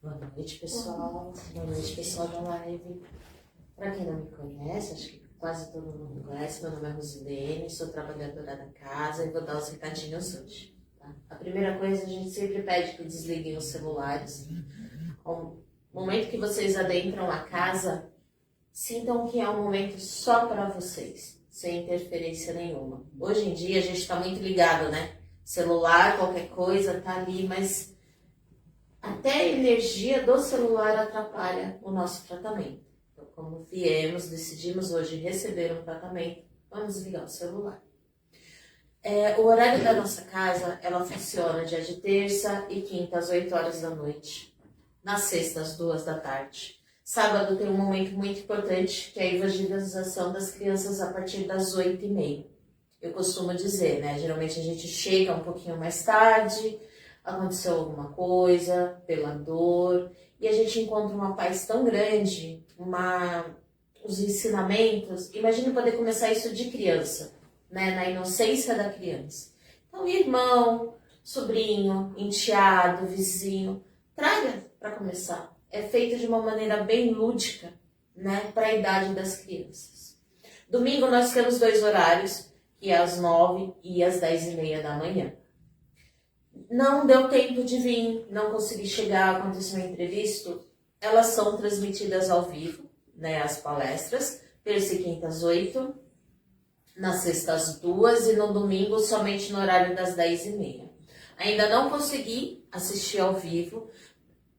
Boa noite, pessoal. Boa noite, pessoal da live. Para quem não me conhece, acho que quase todo mundo me conhece, meu nome é Rosilene, sou trabalhadora da casa e vou dar os recadinhos hoje. Tá? A primeira coisa, a gente sempre pede que desliguem os celulares. No momento que vocês adentram a casa, sintam que é um momento só para vocês, sem interferência nenhuma. Hoje em dia a gente está muito ligado, né? Celular, qualquer coisa, tá ali, mas até a energia do celular atrapalha o nosso tratamento. Então, como decidimos hoje receber um tratamento, vamos desligar o celular. O horário da nossa casa, ela funciona dia de terça e quinta às 8 horas da noite, na sexta às 2 da tarde. Sábado tem um momento muito importante, que é a evangelização das crianças a partir das 8h30. Eu costumo dizer, né? Geralmente a gente chega um pouquinho mais tarde, aconteceu alguma coisa, pela dor, e a gente encontra uma paz tão grande, os ensinamentos. Imagine poder começar isso de criança, né? Na inocência da criança. Então, irmão, sobrinho, enteado, vizinho, traga para começar. É feito de uma maneira bem lúdica, né? Para a idade das crianças. Domingo nós temos 2 horários, que é às 9 e às 10h30 da manhã. Não deu tempo de vir, não consegui chegar, aconteceu um imprevisto, elas são transmitidas ao vivo, né, as palestras, terça e quinta às 8, na sexta às 2 e no domingo somente no horário das 10h30. Ainda não consegui assistir ao vivo,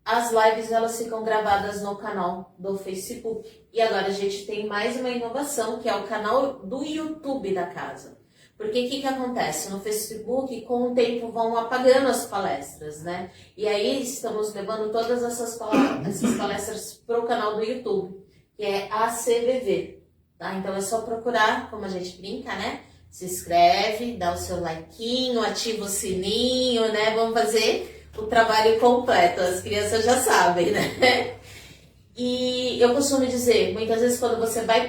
as lives elas ficam gravadas no canal do Facebook. E agora a gente tem mais uma inovação, que é o canal do YouTube da casa. Porque o que acontece? No Facebook, com o tempo, vão apagando as palestras, né? E aí estamos levando todas essas palestras para o canal do YouTube, que é ACVV, tá? Então é só procurar, como a gente brinca, né? Se inscreve, dá o seu likeinho, ativa o sininho, né? Vamos fazer o trabalho completo, as crianças já sabem, né? E eu costumo dizer, muitas vezes quando você vai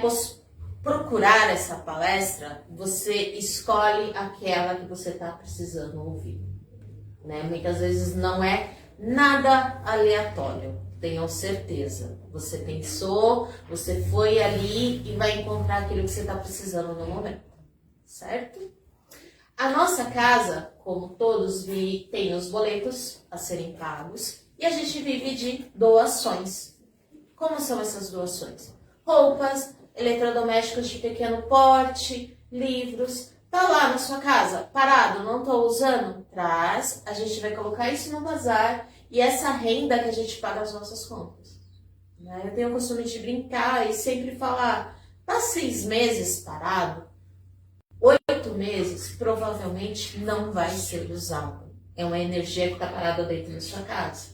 procurar essa palestra, você escolhe aquela que você está precisando ouvir, né? Muitas vezes não é nada aleatório, tenham certeza. Você pensou, você foi ali e vai encontrar aquilo que você está precisando no momento, certo? A nossa casa, como todos tem os boletos a serem pagos e a gente vive de doações. Como são essas doações? Roupas, eletrodomésticos de pequeno porte, livros. Tá lá na sua casa, parado, não tô usando? Traz, a gente vai colocar isso no bazar e essa renda que a gente paga as nossas contas. Né? Eu tenho o costume de brincar e sempre falar, tá 6 meses parado, 8 meses provavelmente não vai ser usado. É uma energia que está parada dentro da sua casa.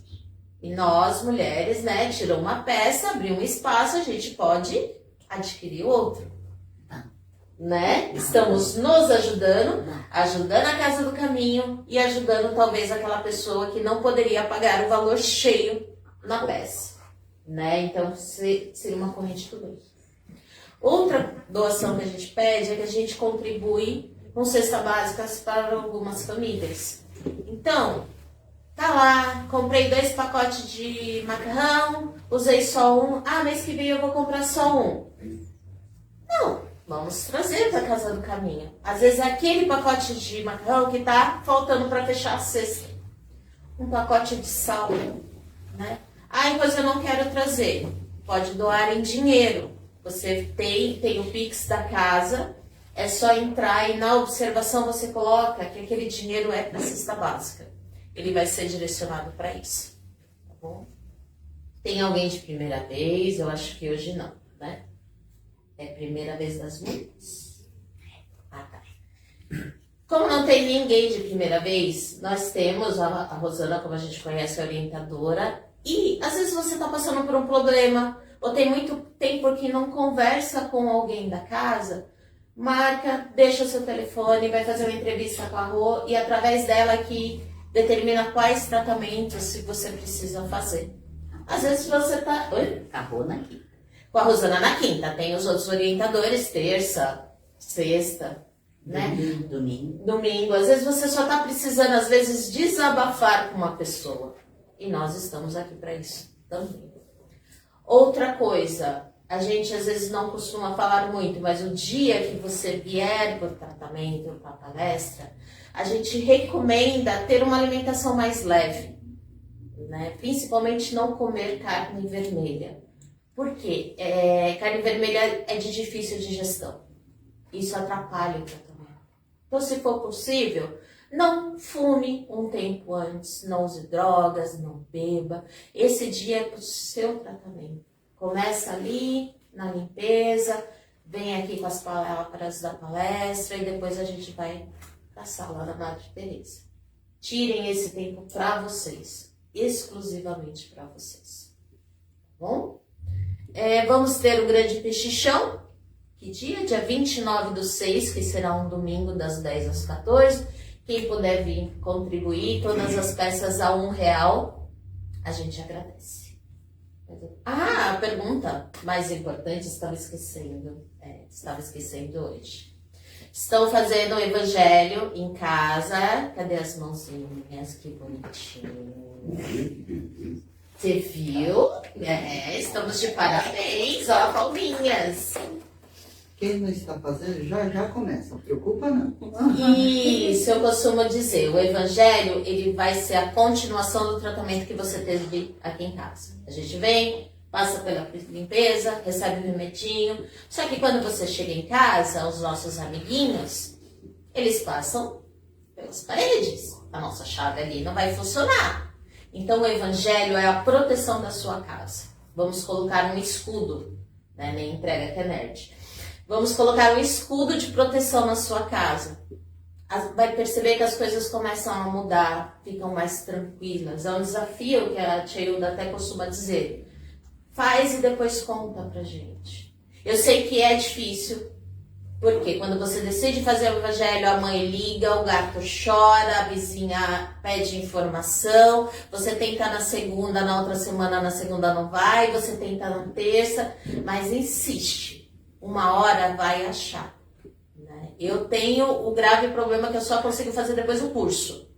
E nós, mulheres, né, tirou uma peça, abriu um espaço, a gente pode adquirir outro, né? Estamos nos ajudando a Casa do Caminho e ajudando talvez aquela pessoa que não poderia pagar o valor cheio na peça, né? Então seria uma corrente do bem. Outra doação que a gente pede é que a gente contribui com cesta básicas para algumas famílias. Então, tá lá, comprei 2 pacotes de macarrão, usei só um. Mês que vem eu vou comprar só um. Não, vamos trazer para a Casa do Caminho. Às vezes é aquele pacote de macarrão que tá faltando para fechar a cesta. Um pacote de sal, né? Pois eu não quero trazer. Pode doar em dinheiro. Você tem o Pix da casa, é só entrar e na observação você coloca que aquele dinheiro é para a cesta básica. Ele vai ser direcionado para isso, tá bom? Tem alguém de primeira vez? Eu acho que hoje não, né? É primeira vez das muitas? Tá. Como não tem ninguém de primeira vez, nós temos a Rosana, como a gente conhece, a orientadora, e às vezes você está passando por um problema, ou tem muito tempo que não conversa com alguém da casa, marca, deixa o seu telefone, vai fazer uma entrevista com a Rô, e através dela que determina quais tratamentos você precisa fazer. Às vezes você tá... Oi? A Rô na quinta. Com a Rosana na quinta. Tem os outros orientadores, terça, sexta, né? Domingo. Domingo. Às vezes você só tá precisando, às vezes, desabafar com uma pessoa. E nós estamos aqui para isso também. Outra coisa, a gente às vezes não costuma falar muito, mas o dia que você vier para o tratamento, para a palestra, a gente recomenda ter uma alimentação mais leve, né? Principalmente não comer carne vermelha. Por quê? Carne vermelha é de difícil digestão. Isso atrapalha o tratamento. Então, se for possível, não fume um tempo antes, não use drogas, não beba. Esse dia é para o seu tratamento. Começa ali na limpeza, vem aqui com as palavras da palestra e depois a gente vai para a sala da Madre Teresa. Tirem esse tempo para vocês, exclusivamente para vocês. Tá bom? Vamos ter o grande pechichão. Que dia? Dia 29/6, que será um domingo das 10 às 14. Quem puder vir contribuir, todas as peças a R$1, a gente agradece. A pergunta mais importante, estava esquecendo hoje. Estão fazendo o evangelho em casa. Cadê as mãozinhas? Que bonitinho. Você viu? Estamos de parabéns, ó, palminhas. Quem não está fazendo, já começa, não preocupa não. Isso, eu costumo dizer, o evangelho, ele vai ser a continuação do tratamento que você teve aqui em casa. A gente vem, passa pela limpeza, recebe o remedinho, só que quando você chega em casa, os nossos amiguinhos, eles passam pelas paredes. A nossa chave ali não vai funcionar. Então o evangelho é a proteção da sua casa. Vamos colocar um escudo, né? Nem entrega que é nerd. Vamos colocar um escudo de proteção na sua casa. Vai perceber que as coisas começam a mudar, ficam mais tranquilas. É um desafio que a tia Hilda até costuma dizer. Faz e depois conta pra gente. Eu sei que é difícil, porque quando você decide fazer o evangelho, a mãe liga, o gato chora, a vizinha pede informação, você tenta na segunda, na outra semana, na segunda não vai, você tenta na terça, mas insiste. Uma hora vai achar. Né? Eu tenho o grave problema que eu só consigo fazer depois do curso.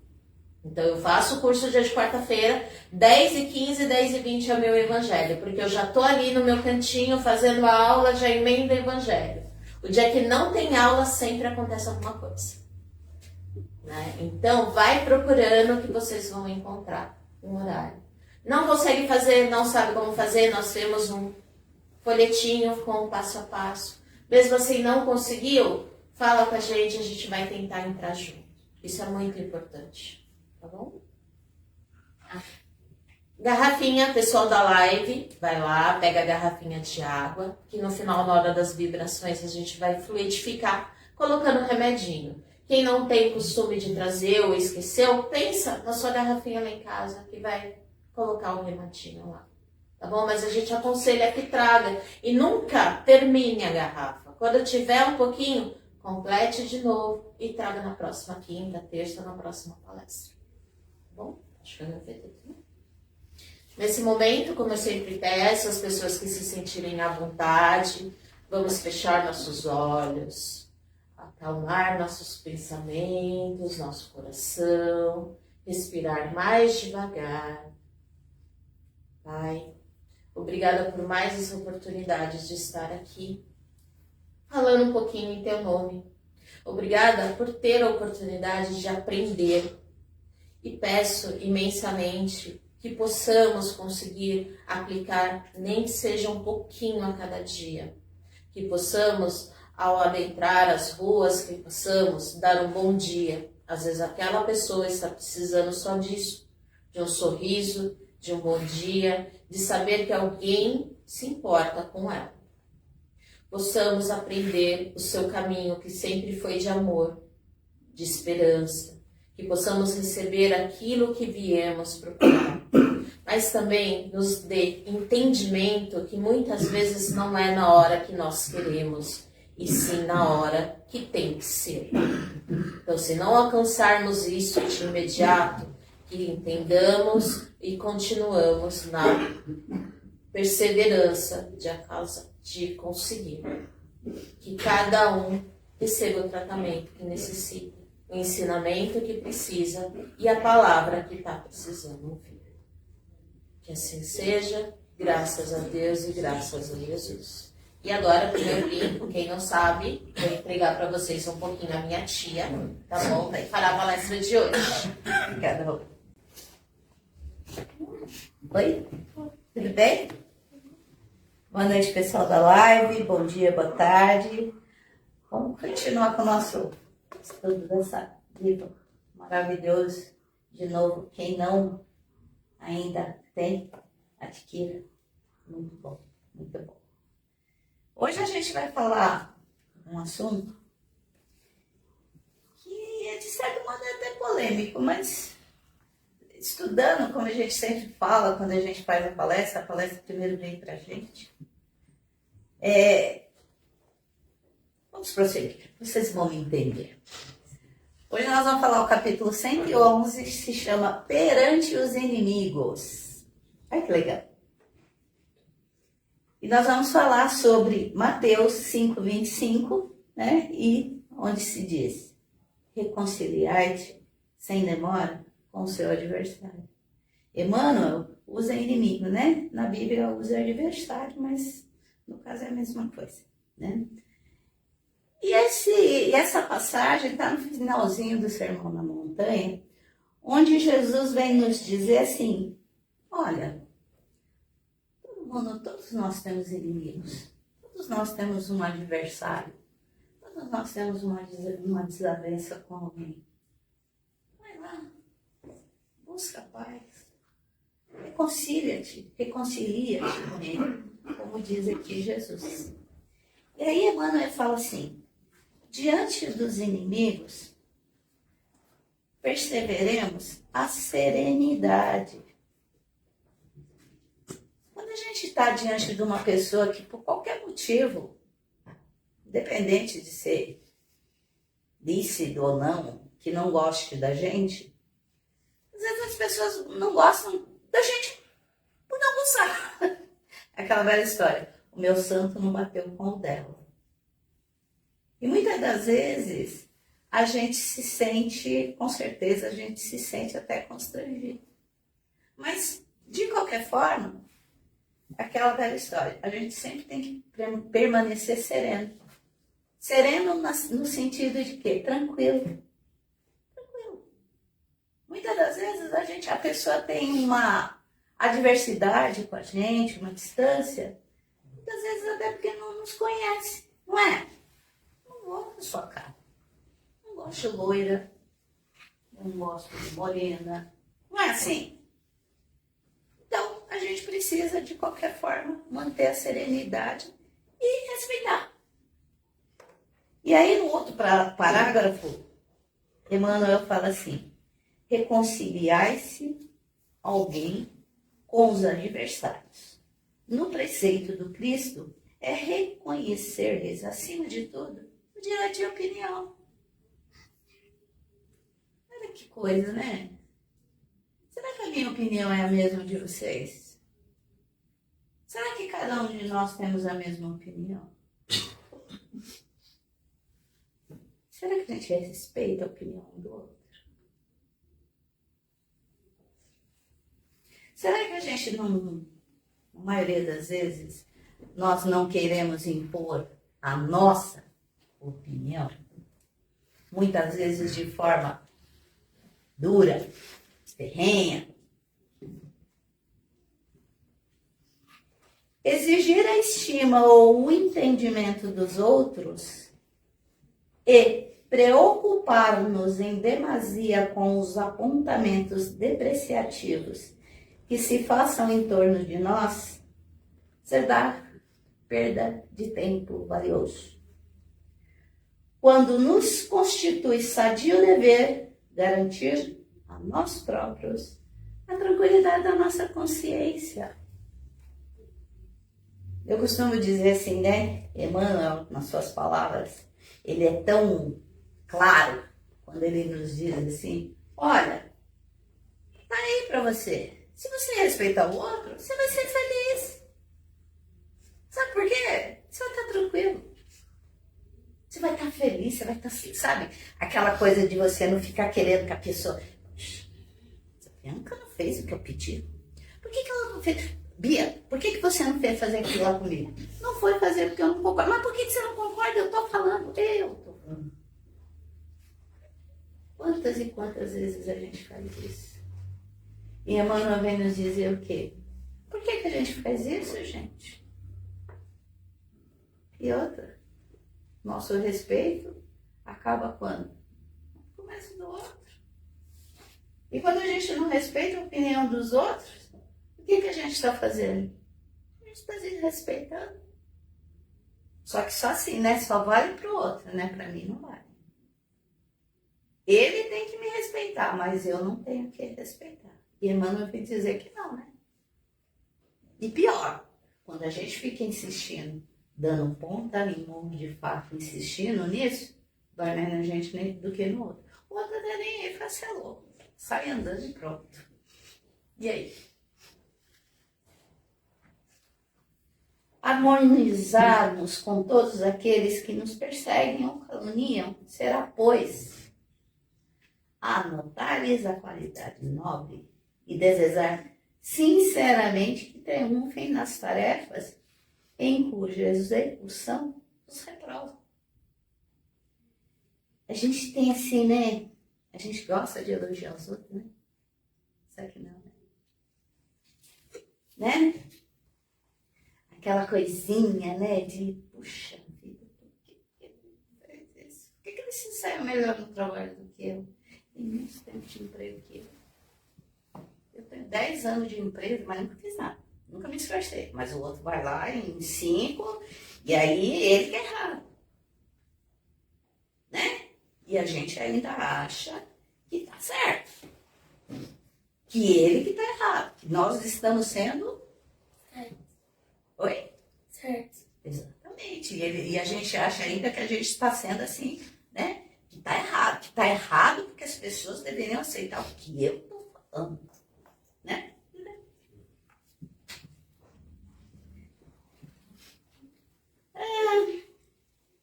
Então eu faço o curso dia de quarta-feira, 10h15, 10h20 é o meu evangelho, porque eu já estou ali no meu cantinho fazendo a aula, já emendo o evangelho. O dia que não tem aula, sempre acontece alguma coisa. Né? Então vai procurando que vocês vão encontrar um horário. Não consegue fazer, não sabe como fazer, nós temos um folhetinho com o passo a passo. Mesmo assim, não conseguiu? Fala com a gente vai tentar entrar junto. Isso é muito importante, tá bom? Garrafinha, pessoal da live, vai lá, pega a garrafinha de água, que no final, na hora das vibrações, a gente vai fluidificar, colocando remedinho. Quem não tem costume de trazer ou esqueceu, pensa na sua garrafinha lá em casa, que vai colocar o remedinho lá. Tá bom? Mas a gente aconselha que traga e nunca termine a garrafa. Quando tiver um pouquinho, complete de novo e traga na próxima quinta, terça, na próxima palestra. Tá bom? Acho que eu já fiz tudo. Nesse momento, como eu sempre peço, as pessoas que se sentirem à vontade, vamos fechar nossos olhos, acalmar nossos pensamentos, nosso coração, respirar mais devagar. Pai, obrigada por mais essa oportunidade de estar aqui, falando um pouquinho em teu nome. Obrigada por ter a oportunidade de aprender e peço imensamente que possamos conseguir aplicar, nem que seja um pouquinho a cada dia. Que possamos, ao adentrar as ruas, que possamos dar um bom dia. Às vezes aquela pessoa está precisando só disso, de um sorriso, de um bom dia, de saber que alguém se importa com ela. Possamos aprender o seu caminho, que sempre foi de amor, de esperança, que possamos receber aquilo que viemos procurar, mas também nos dê entendimento que muitas vezes não é na hora que nós queremos, e sim na hora que tem que ser. Então, se não alcançarmos isso de imediato, que entendamos e continuamos na perseverança de conseguir. Que cada um receba o tratamento que necessita, o ensinamento que precisa e a palavra que está precisando ouvir. Que assim seja, graças a Deus e graças a Jesus. E agora, pro meu brinco, quem não sabe, vou entregar para vocês um pouquinho a minha tia, tá bom? Vai falar a palestra de hoje. Obrigada. Oi? Tudo bem? Boa noite, pessoal da live. Bom dia, boa tarde. Vamos continuar com o nosso estudo dessa livro maravilhoso. De novo, quem não ainda tem, adquira. Muito bom, muito bom. Hoje a gente vai falar um assunto que é de certo modo até polêmico, mas estudando, como a gente sempre fala, quando a gente faz a palestra primeiro vem pra gente. Vamos prosseguir, vocês vão me entender. Hoje nós vamos falar o capítulo 111, que se chama Perante os Inimigos. Olha que legal. E nós vamos falar sobre Mateus 5:25, né? E onde se diz: reconciliar-te sem demora com o seu adversário. Emmanuel usa inimigo, né? Na Bíblia usa adversário, mas no caso é a mesma coisa, né? E essa passagem está no finalzinho do Sermão na Montanha, onde Jesus vem nos dizer assim: olha, todos nós temos inimigos, todos nós temos um adversário, todos nós temos uma desavença com alguém. Vai lá, busca paz, reconcilia-te com ele, como diz aqui Jesus. E aí Emmanuel fala assim: diante dos inimigos, perseveremos a serenidade. Quando a gente está diante de uma pessoa que, por qualquer motivo, independente de ser lícito ou não, que não goste da gente, às vezes as pessoas não gostam da gente por não gostar. Aquela velha história: o meu santo não bateu com o dela. E muitas das vezes a gente se sente, com certeza, a gente se sente até constrangido. Mas, de qualquer forma, aquela velha história, a gente sempre tem que permanecer sereno. Sereno no sentido de quê? Tranquilo. Tranquilo. Muitas das vezes a pessoa tem uma adversidade com a gente, uma distância, muitas vezes até porque não nos conhece, não é? Não gosto da sua cara. Não gosto de loira. Não gosto de morena. Não é assim? Então, a gente precisa, de qualquer forma, manter a serenidade e respeitar. E aí, no outro parágrafo, Emmanuel fala assim: reconciliar-se alguém com os adversários. No preceito do Cristo, é reconhecer-lhes, acima de tudo, o direito de opinião. Olha que coisa, né? Será que a minha opinião é a mesma de vocês? Será que cada um de nós temos a mesma opinião? Será que a gente respeita a opinião do outro? Será que a gente não, na maioria das vezes, nós não queremos impor a nossa opinião? Muitas vezes de forma dura, ferrenha. Exigir a estima ou o entendimento dos outros e preocupar-nos em demasia com os apontamentos depreciativos que se façam em torno de nós, será perda de tempo valioso. Quando nos constitui sadio dever garantir a nós próprios a tranquilidade da nossa consciência. Eu costumo dizer assim, né? Emmanuel, nas suas palavras, ele é tão claro quando ele nos diz assim: olha, tá aí para você. Se você respeitar o outro, você vai ser feliz. Sabe por quê? Você vai estar tranquilo. Você vai estar feliz, você vai estar, sabe? Aquela coisa de você não ficar querendo que a pessoa... Essa Bianca não fez o que eu pedi. Por que ela não fez? Bia, por que você não fez fazer aquilo lá comigo? Não foi fazer porque eu não concordo. Mas por que você não concorda? Eu tô falando. Eu tô falando. Quantas e quantas vezes a gente faz isso? E Emmanuel vem nos dizer o quê? Por que a gente faz isso, gente? E outra, nosso respeito acaba quando? Começa do outro. E quando a gente não respeita a opinião dos outros, o que a gente está fazendo? A gente está desrespeitando. Só que só assim, né? Só vale para o outro, né? Para mim não vale. Ele tem que me respeitar, mas eu não tenho que respeitar. E Emmanuel vem dizer que não, né? E pior, quando a gente fica insistindo, dando ponta em mão de fato, insistindo nisso, dói mais na gente do que no outro. O outro não é nem aí, fala, você é louco. Sai andando e pronto. E aí? Harmonizarmos com todos aqueles que nos perseguem ou caluniam será, pois, anotar-lhes a qualidade nobre e desejar sinceramente que triunfem nas tarefas em cuja execução os reprovam. A gente tem assim, né? A gente gosta de elogiar os outros, né? Só que não, né? Aquela coisinha, né? De, puxa vida, por que ele fez isso? Por que ele se saiu melhor no trabalho do que eu? Tem muito tempo de emprego que eu tenho 10 anos de empresa, mas nunca fiz nada. Nunca me esforcei. Mas o outro vai lá em 5, e aí ele que é errado. Né? E a gente ainda acha que tá certo. Que ele que tá errado. Que nós estamos sendo... Certo. Oi? Certo. Exatamente. E a gente acha ainda que a gente está sendo assim, né? Que tá errado. Que tá errado porque as pessoas deveriam aceitar o que eu tô falando. Né?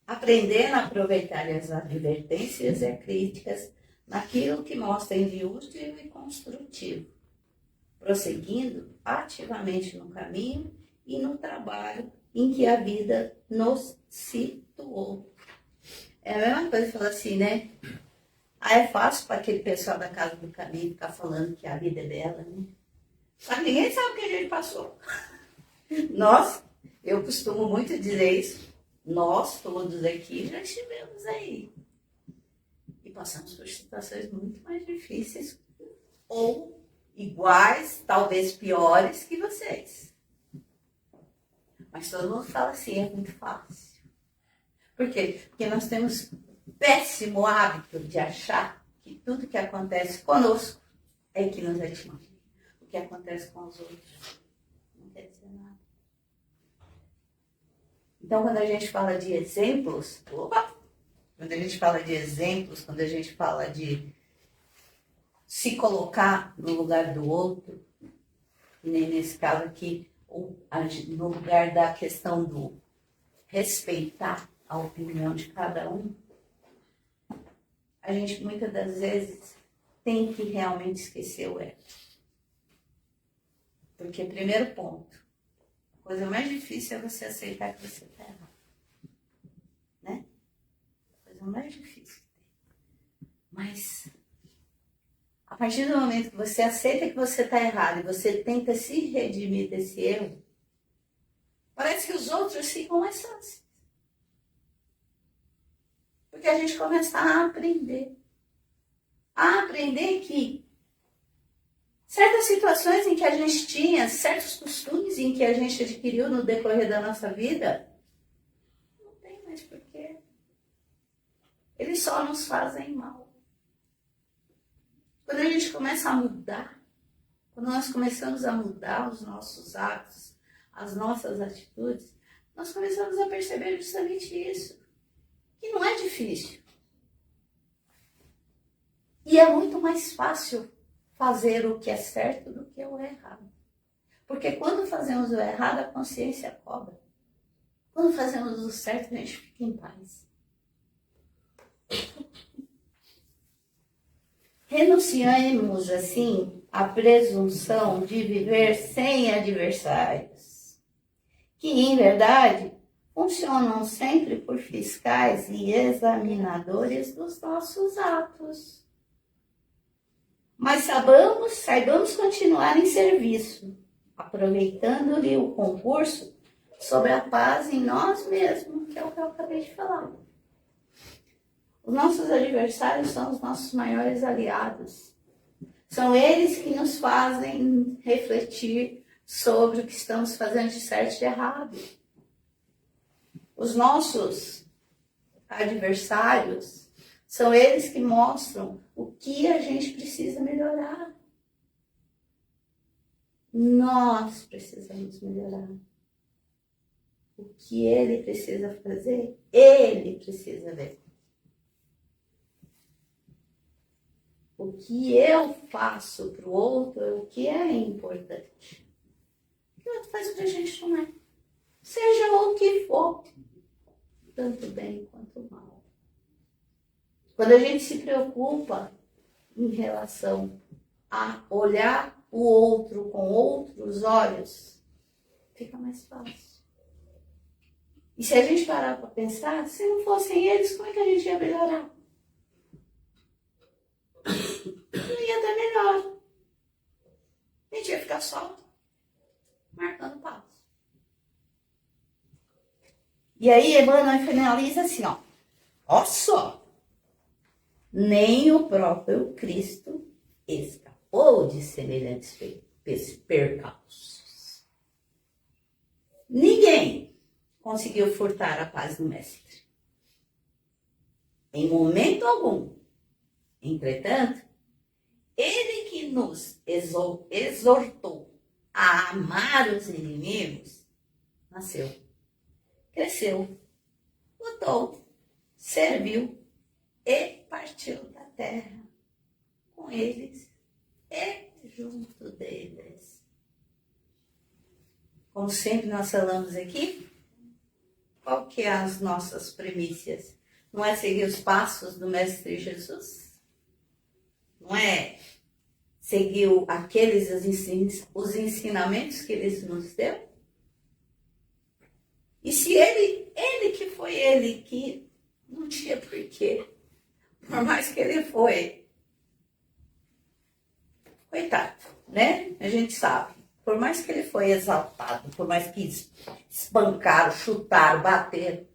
Aprendendo a aproveitar as advertências e críticas naquilo que mostra de útil e construtivo, prosseguindo ativamente no caminho e no trabalho em que a vida nos situou. É a mesma coisa que fala assim, né? Ah, é fácil para aquele pessoal da Casa do Caminho ficar falando que a vida é bela, né? Só que ninguém sabe o que a gente passou. Nós, eu costumo muito dizer isso, nós todos aqui já estivemos aí. E passamos por situações muito mais difíceis ou iguais, talvez piores que vocês. Mas todo mundo fala assim, é muito fácil. Por quê? Porque nós temos péssimo hábito de achar que tudo que acontece conosco é que nos atinge. O que acontece com os outros não quer dizer nada. Então, quando a gente fala de exemplos, quando a gente fala de exemplos, quando a gente fala de se colocar no lugar do outro, e nem nesse caso aqui, no lugar da questão do respeitar a opinião de cada um, a gente muitas das vezes tem que realmente esquecer o ego. Porque, primeiro ponto, a coisa mais difícil é você aceitar que você está errado. Né? A coisa mais difícil. Mas, a partir do momento que você aceita que você está errado e você tenta se redimir desse erro, parece que os outros ficam mais fáceis. Porque a gente começa a aprender. A aprender que certas situações em que a gente tinha, certos costumes em que a gente adquiriu no decorrer da nossa vida, não tem mais porquê. Eles só nos fazem mal. Quando a gente começa a mudar, quando nós começamos a mudar os nossos hábitos, as nossas atitudes, nós começamos a perceber justamente isso. Que não é difícil. E é muito mais fácil fazer o que é certo do que o errado. Porque quando fazemos o errado, a consciência cobra. Quando fazemos o certo, a gente fica em paz. Renunciemos, assim, à presunção de viver sem adversários, que, em verdade, funcionam sempre por fiscais e examinadores dos nossos atos. Mas saibamos continuar em serviço, aproveitando-lhe o concurso sobre a paz em nós mesmos, que é o que eu acabei de falar. Os nossos adversários são os nossos maiores aliados. São eles que nos fazem refletir sobre o que estamos fazendo de certo e de errado. Os nossos adversários são eles que mostram o que a gente precisa melhorar. Nós precisamos melhorar. O que ele precisa fazer, ele precisa ver. O que eu faço para o outro é o que é importante. O outro faz o que a gente não é. Seja o que for, tanto bem quanto mal. Quando a gente se preocupa em relação a olhar o outro com outros olhos, fica mais fácil. E se a gente parar para pensar, se não fossem eles, como é que a gente ia melhorar? Não ia dar melhor. A gente ia ficar só marcando passo. E aí Emmanuel finaliza assim, ó só, nem o próprio Cristo escapou de semelhantes percalços. Ninguém conseguiu furtar a paz do Mestre. Em momento algum. Entretanto, ele que nos exortou a amar os inimigos, nasceu, cresceu, lutou, serviu e partiu da terra com eles e junto deles. Como sempre nós falamos aqui, qual que é as nossas premissas? Não é seguir os passos do Mestre Jesus? Não é seguir os ensinamentos que ele nos deu? E se ele que não tinha porquê, por mais que ele foi, coitado, né? A gente sabe, por mais que ele foi exaltado, por mais que espancaram, chutaram, bateram,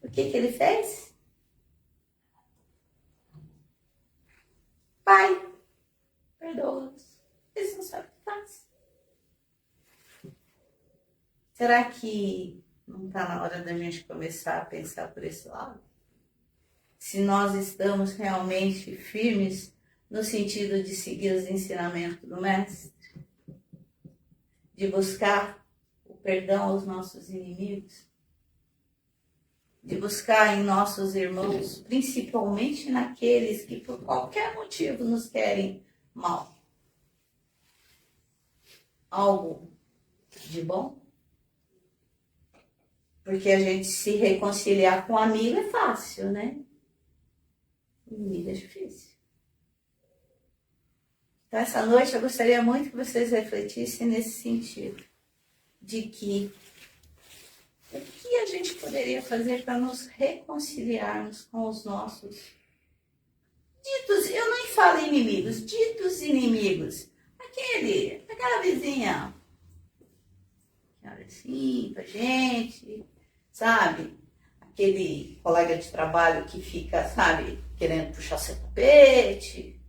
o que ele fez? Pai, perdoa-os. Eles não sabem o que faz. Será que não está na hora da gente começar a pensar por esse lado? Se nós estamos realmente firmes no sentido de seguir os ensinamentos do Mestre, de buscar o perdão aos nossos inimigos, de buscar em nossos irmãos, principalmente naqueles que por qualquer motivo nos querem mal, algo de bom? Porque a gente se reconciliar com um amigo é fácil, né? Inimigo é difícil. Então, essa noite eu gostaria muito que vocês refletissem nesse sentido, de que o que a gente poderia fazer para nos reconciliarmos com os nossos ditos, eu nem falo inimigos, ditos inimigos. Aquela vizinha que olha assim pra gente, sabe? Aquele colega de trabalho que fica, sabe, querendo puxar seu tapete.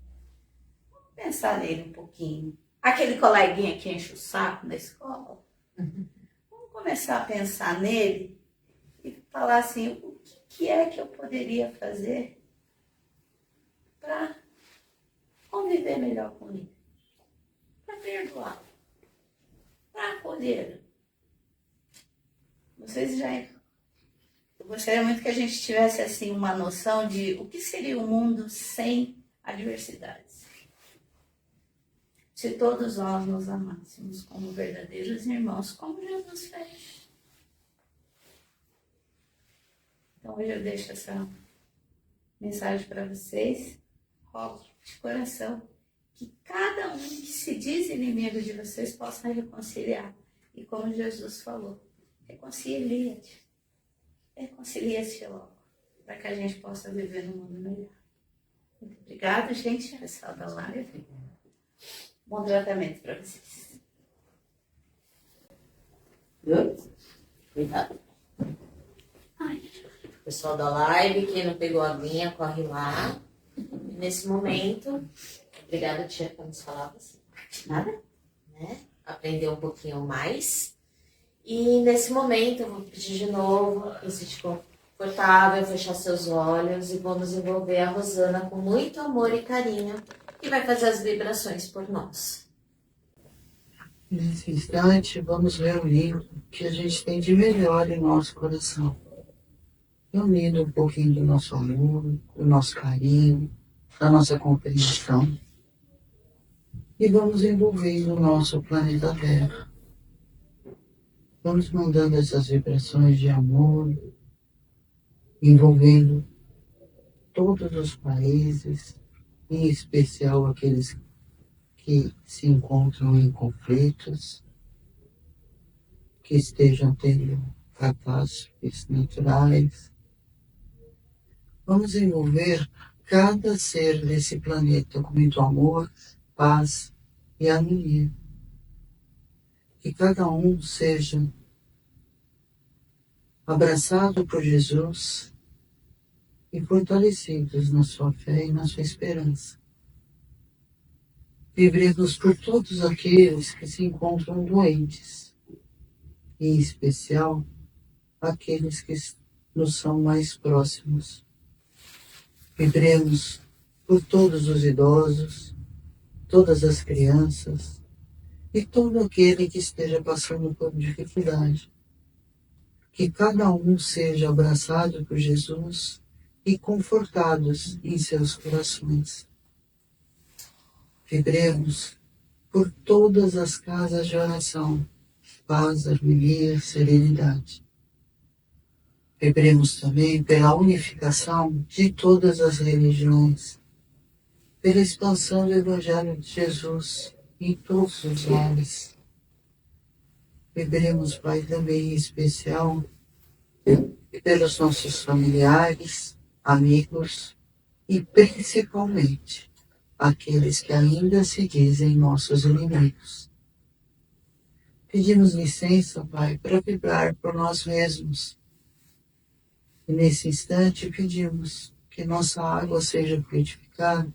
Vamos pensar nele um pouquinho. Aquele coleguinha que enche o saco na escola. Vamos começar a pensar nele e falar assim, o que é que eu poderia fazer para conviver melhor com ele? Para perdoar, para acolher. Eu gostaria muito que a gente tivesse assim uma noção de o que seria o mundo sem adversidades. Se todos nós nos amássemos como verdadeiros irmãos, como Jesus fez. Então hoje eu deixo essa mensagem para vocês. rogo de coração que cada um que se diz inimigo de vocês possa reconciliar. E como Jesus falou, reconcilia-te. Reconcilia-se logo, para que a gente possa viver num mundo melhor. Muito obrigada, gente. Essa da live. Bom tratamento para vocês. Cuidado. Pessoal da live, quem não pegou a aguinha, corre lá. E nesse momento, obrigada, tia, por nos falar assim. Nada? Né? Aprender um pouquinho mais. E nesse momento, eu vou pedir de novo, para se sentir confortável, fechar seus olhos e vamos envolver a Rosana com muito amor e carinho, que vai fazer as vibrações por nós. Nesse instante, vamos reunir o que a gente tem de melhor em nosso coração. Reunindo um pouquinho do nosso amor, do nosso carinho, da nossa compreensão. E vamos envolvendo o nosso planeta Terra. Vamos mandando essas vibrações de amor, envolvendo todos os países, em especial aqueles que se encontram em conflitos, que estejam tendo catástrofes naturais. Vamos envolver cada ser desse planeta com muito amor, paz e harmonia. Que cada um seja abraçado por Jesus e fortalecidos na sua fé e na sua esperança. Vibremos por todos aqueles que se encontram doentes, em especial aqueles que nos são mais próximos. Vibremos por todos os idosos, todas as crianças e todo aquele que esteja passando por dificuldade. Que cada um seja abraçado por Jesus e confortados em seus corações. Vibremos por todas as casas de oração, paz, harmonia, serenidade. Vibremos também pela unificação de todas as religiões, pela expansão do Evangelho de Jesus em todos os lares. Vibremos, Pai, também em especial pelos nossos familiares, amigos e principalmente aqueles que ainda se dizem nossos inimigos. Pedimos licença, Pai, para vibrar por nós mesmos. E nesse instante pedimos que nossa água seja purificada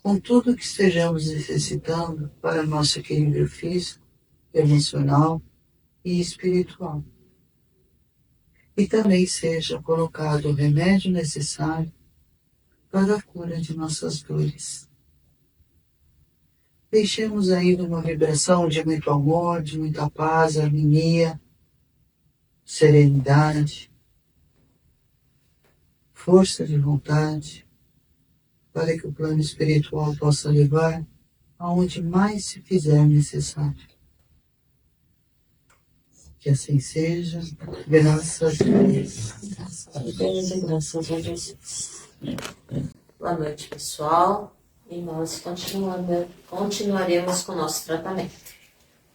com tudo que estejamos necessitando para nosso equilíbrio físico, emocional e espiritual. E também seja colocado o remédio necessário para a cura de nossas dores. Deixemos ainda uma vibração de muito amor, de muita paz, harmonia, serenidade, força de vontade, para que o plano espiritual possa levar aonde mais se fizer necessário. Que assim seja, graças a Deus. Graças a Jesus. Boa noite, pessoal. E nós continuaremos com o nosso tratamento.